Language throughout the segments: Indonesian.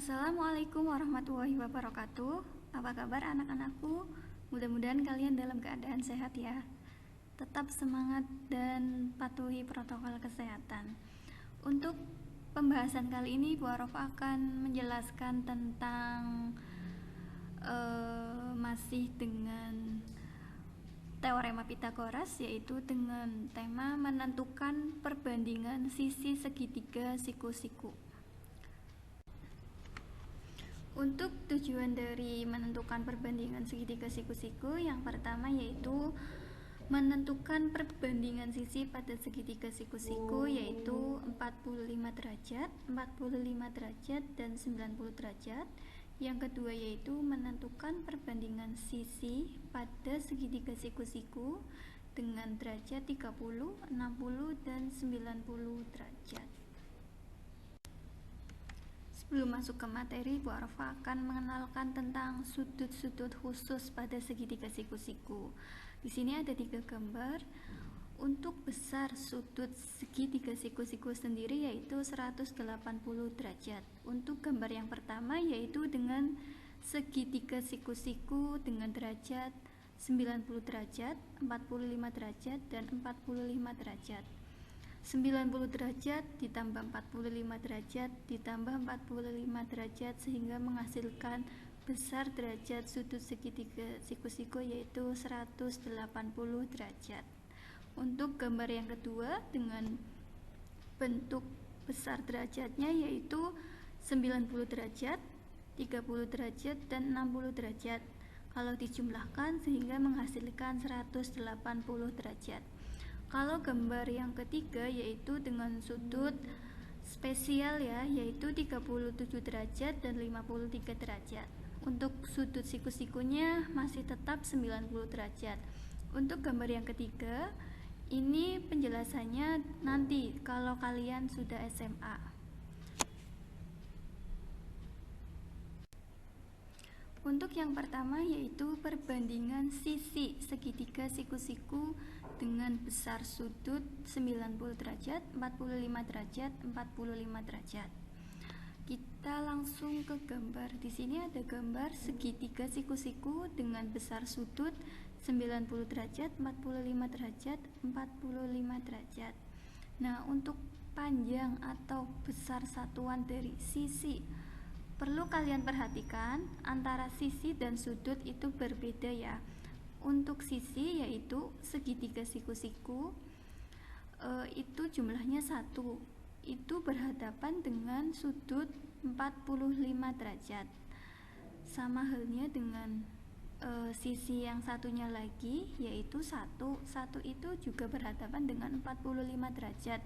Assalamualaikum warahmatullahi wabarakatuh. Apa kabar anak-anakku? Mudah-mudahan kalian dalam keadaan sehat ya. Tetap semangat dan patuhi protokol kesehatan. Untuk pembahasan kali ini Bu Arof akan menjelaskan tentang masih dengan teorema Pitagoras, yaitu dengan tema menentukan perbandingan sisi segitiga siku-siku. Untuk tujuan dari menentukan perbandingan segitiga siku-siku, yang pertama yaitu menentukan perbandingan sisi pada segitiga siku-siku, yaitu 45 derajat, 45 derajat, dan 90 derajat. Yang kedua yaitu menentukan perbandingan sisi pada segitiga siku-siku dengan derajat 30, 60, dan 90 derajat. Sebelum masuk ke materi, Bu Arfa akan mengenalkan tentang sudut-sudut khusus pada segitiga siku-siku. Di sini ada 3 gambar. Untuk besar sudut segitiga siku-siku sendiri yaitu 180 derajat. Untuk gambar yang pertama yaitu dengan segitiga siku-siku dengan derajat 90 derajat, 45 derajat, dan 45 derajat. 90 derajat ditambah 45 derajat ditambah 45 derajat sehingga menghasilkan besar derajat sudut segitiga siku-siku yaitu 180 derajat. Untuk gambar yang kedua dengan bentuk besar derajatnya yaitu 90 derajat, 30 derajat, dan 60 derajat kalau dijumlahkan sehingga menghasilkan 180 derajat. Kalau gambar yang ketiga yaitu dengan sudut spesial ya, yaitu 37 derajat dan 53 derajat. Untuk sudut siku-sikunya masih tetap 90 derajat. Untuk gambar yang ketiga, ini penjelasannya nanti kalau kalian sudah SMA. Untuk yang pertama yaitu perbandingan sisi segitiga siku-siku dengan besar sudut 90 derajat, 45 derajat, 45 derajat. Kita langsung ke gambar. Di sini ada gambar segitiga siku-siku dengan besar sudut 90 derajat, 45 derajat, 45 derajat. Nah, untuk panjang atau besar satuan dari sisi, perlu kalian perhatikan antara sisi dan sudut itu berbeda ya. Untuk sisi yaitu segitiga siku-siku itu jumlahnya 1, itu berhadapan dengan sudut 45 derajat. Sama halnya dengan sisi yang satunya lagi yaitu 1 itu juga berhadapan dengan 45 derajat.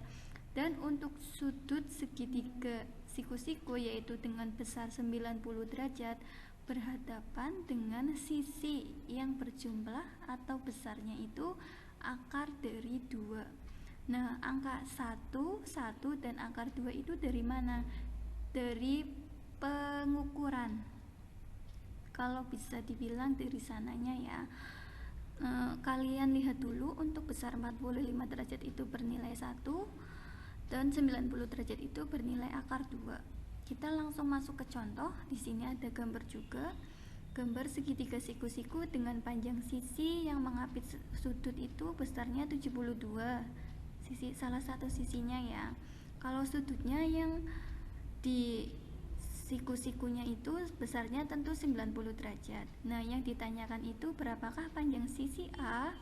Dan untuk sudut segitiga siku-siku yaitu dengan besar 90 derajat berhadapan dengan sisi yang berjumlah atau besarnya itu akar dari 2. Nah, angka 1, dan akar 2 itu dari mana? Dari pengukuran. Kalau bisa dibilang dari sananya ya. Kalian lihat dulu, untuk besar 45 derajat itu bernilai 1 dan 90 derajat itu bernilai akar 2. Kita langsung masuk ke contoh. Di sini ada gambar juga. Gambar segitiga siku-siku dengan panjang sisi yang mengapit sudut itu besarnya 72. Salah satu sisinya ya. Kalau sudutnya yang di siku-sikunya itu besarnya tentu 90 derajat. Nah, yang ditanyakan itu berapakah panjang sisi A?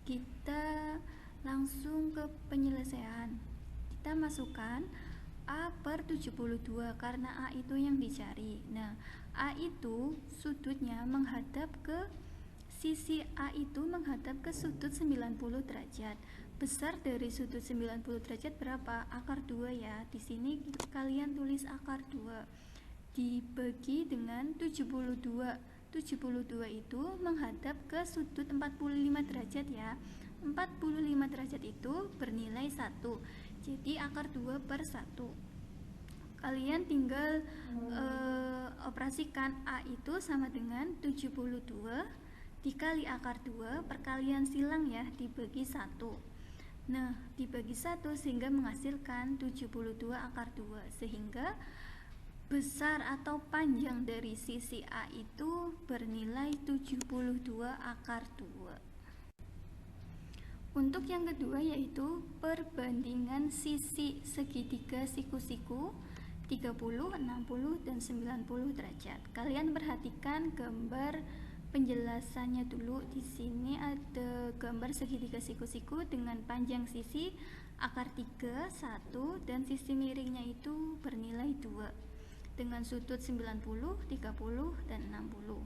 Kita langsung ke penyelesaian. Kita masukkan A per 72 karena A itu yang dicari. Nah, A itu sudutnya menghadap ke sisi A itu menghadap ke sudut 90 derajat. Besar dari sudut 90 derajat berapa? Akar 2 ya. Di sini kalian tulis akar 2 dibagi dengan 72. 72 itu menghadap ke sudut 45 derajat ya. 45 derajat itu bernilai 1. Jadi akar 2 per 1. Kalian tinggal operasikan A itu sama dengan 72 dikali akar 2, perkalian silang ya, dibagi 1. Nah, dibagi 1 sehingga menghasilkan 72 akar 2. Sehingga besar atau panjang dari sisi A itu bernilai 72 akar 2. Untuk yang kedua yaitu perbandingan sisi segitiga siku-siku 30, 60, dan 90 derajat. Kalian perhatikan gambar penjelasannya dulu. Di sini ada gambar segitiga siku-siku dengan panjang sisi akar 3, 1, dan sisi miringnya itu bernilai 2 dengan sudut 90, 30, dan 60.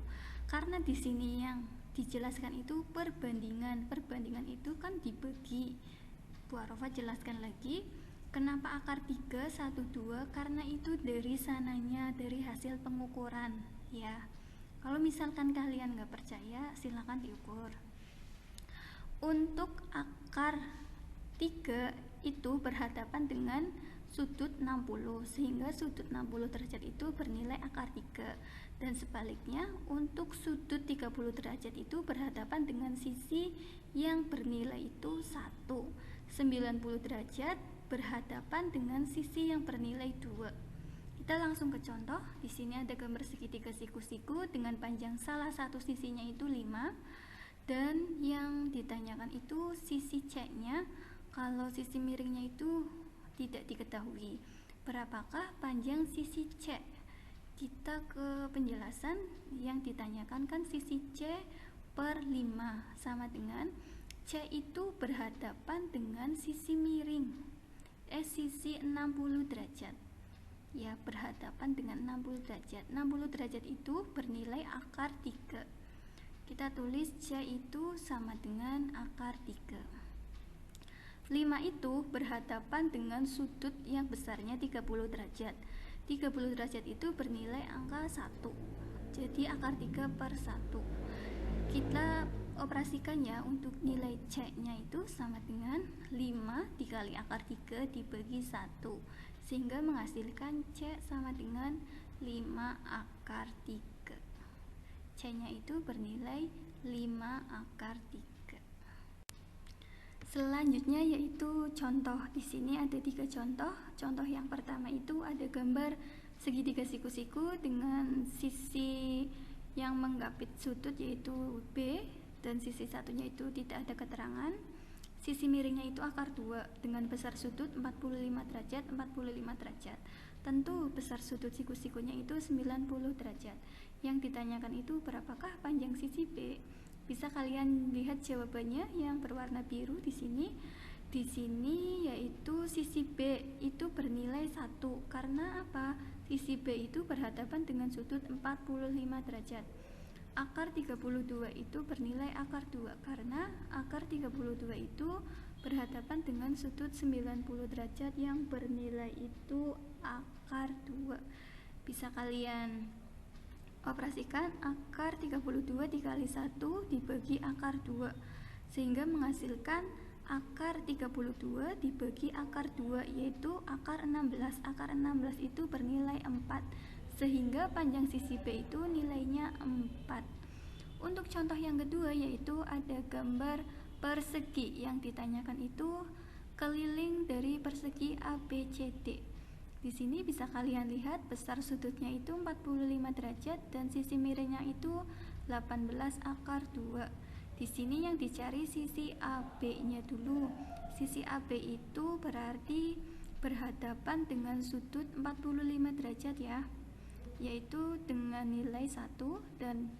Karena di sini yang dijelaskan itu perbandingan itu kan dibagi. Bu Arofah jelaskan lagi kenapa akar 3, 1, 2, karena itu dari sananya, dari hasil pengukuran ya. Kalau misalkan kalian nggak percaya silakan diukur. Untuk akar 3 itu berhadapan dengan sudut 60 sehingga sudut 60 derajat itu bernilai akar 3, dan sebaliknya untuk sudut 30 derajat itu berhadapan dengan sisi yang bernilai itu 1. 90 derajat berhadapan dengan sisi yang bernilai 2. Kita langsung ke contoh. Di sini ada gambar segitiga siku-siku dengan panjang salah satu sisinya itu 5, dan yang ditanyakan itu sisi C-nya. Kalau sisi miringnya itu tidak diketahui. Berapakah panjang sisi C? Kita ke penjelasan. Yang ditanyakan kan sisi C per 5 sama dengan C itu berhadapan dengan sisi miring, sisi 60 derajat ya, berhadapan dengan 60 derajat. 60 derajat itu bernilai akar 3. Kita tulis C itu sama dengan akar 3. 5 itu berhadapan dengan sudut yang besarnya 30 derajat. 30 derajat itu bernilai angka 1. Jadi akar 3 per 1. Kita operasikan ya, untuk nilai C-nya itu sama dengan 5 dikali akar 3 dibagi 1. Sehingga menghasilkan C sama dengan 5 akar 3. C-nya itu bernilai 5 akar 3. Selanjutnya yaitu contoh. Di sini ada 3 contoh. Contoh yang pertama itu ada gambar segitiga siku-siku dengan sisi yang menggapit sudut yaitu B, dan sisi satunya itu tidak ada keterangan. Sisi miringnya itu akar 2 dengan besar sudut 45 derajat, 45 derajat. Tentu besar sudut siku-sikunya itu 90 derajat. Yang ditanyakan itu berapakah panjang sisi B? Bisa kalian lihat jawabannya yang berwarna biru di sini. Di sini yaitu sisi B itu bernilai 1. Karena apa? Sisi B itu berhadapan dengan sudut 45 derajat. Akar 32 itu bernilai akar 2 karena akar 32 itu berhadapan dengan sudut 90 derajat yang bernilai itu akar 2. Bisa kalian operasikan akar 32 dikali 1 dibagi akar 2 sehingga menghasilkan akar 32 dibagi akar 2 yaitu akar 16. Akar 16 itu bernilai 4 sehingga panjang sisi B itu nilainya 4. Untuk contoh yang kedua yaitu ada gambar persegi. Yang ditanyakan itu keliling dari persegi ABCD. Di sini bisa kalian lihat besar sudutnya itu 45 derajat dan sisi miringnya itu 18 akar 2. Di sini yang dicari sisi AB-nya dulu. Sisi AB itu berarti berhadapan dengan sudut 45 derajat ya, yaitu dengan nilai 1, dan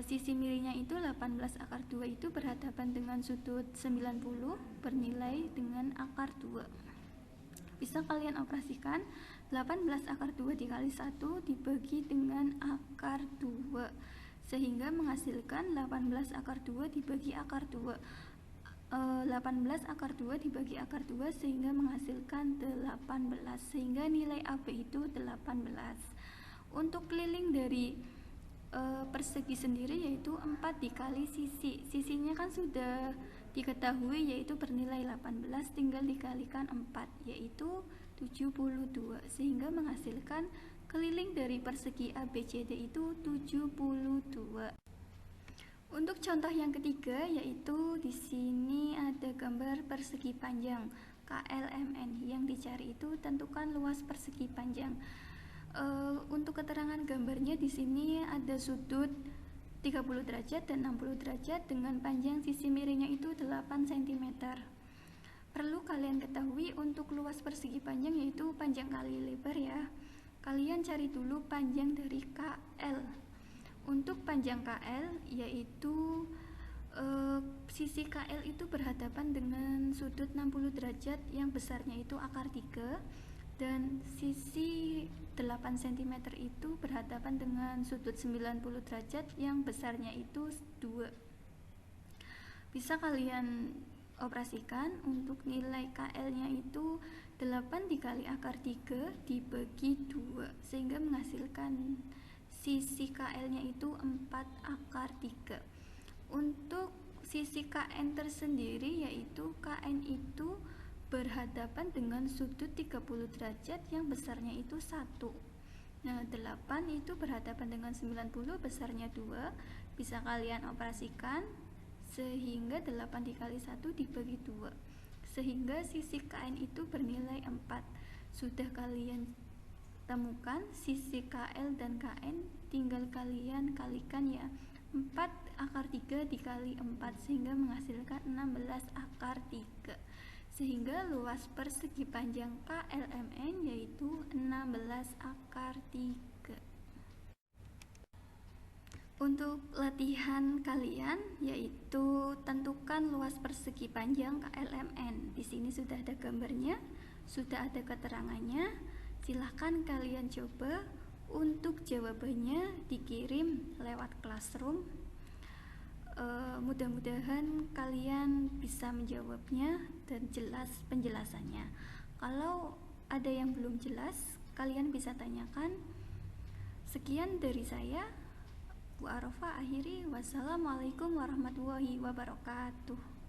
sisi miringnya itu 18 akar 2 itu berhadapan dengan sudut 90 bernilai dengan akar 2. Bisa kalian operasikan 18 akar 2 dikali 1 dibagi dengan akar 2 sehingga menghasilkan 18 akar 2 dibagi akar 2. 18 akar 2 dibagi akar 2 sehingga menghasilkan 18 sehingga nilai AB itu 18. Untuk keliling dari persegi sendiri yaitu 4 dikali sisi. Sisinya kan sudah diketahui yaitu bernilai 18, tinggal dikalikan 4 yaitu 72 sehingga menghasilkan keliling dari persegi ABCD itu 72. Untuk contoh yang ketiga yaitu di sini ada gambar persegi panjang KLMN. Yang dicari itu tentukan luas persegi panjang. Untuk keterangan gambarnya di sini ada sudut 30 derajat dan 60 derajat dengan panjang sisi miringnya itu 8 cm. Perlu kalian ketahui untuk luas persegi panjang yaitu panjang kali lebar ya. Kalian cari dulu panjang dari KL. Untuk panjang KL yaitu sisi KL itu berhadapan dengan sudut 60 derajat yang besarnya itu akar 3 dan sisi 8 cm itu berhadapan dengan sudut 90 derajat yang besarnya itu 2. Bisa kalian operasikan untuk nilai KL-nya itu 8 dikali akar 3 dibagi 2 sehingga menghasilkan sisi KL-nya itu 4 akar 3. Untuk sisi KN tersendiri yaitu KN itu berhadapan dengan sudut 30 derajat yang besarnya itu 1. Nah, 8 itu berhadapan dengan 90 besarnya 2. Bisa kalian operasikan sehingga 8 dikali 1 dibagi 2 sehingga sisi KN itu bernilai 4. Sudah kalian temukan sisi KL dan KN, tinggal kalian kalikan ya. 4 akar 3 dikali 4 sehingga menghasilkan 16 akar 3 sehingga luas persegi panjang KLMN yaitu 16 akar 3. Untuk latihan kalian yaitu tentukan luas persegi panjang KLMN. Di sini sudah ada gambarnya, sudah ada keterangannya. Silahkan kalian coba. Untuk jawabannya dikirim lewat Classroom. Mudah-mudahan kalian bisa menjawabnya dan jelas penjelasannya. Kalau ada yang belum jelas, kalian bisa tanyakan. Sekian dari saya, Bu Arofa akhiri. Wassalamualaikum warahmatullahi wabarakatuh.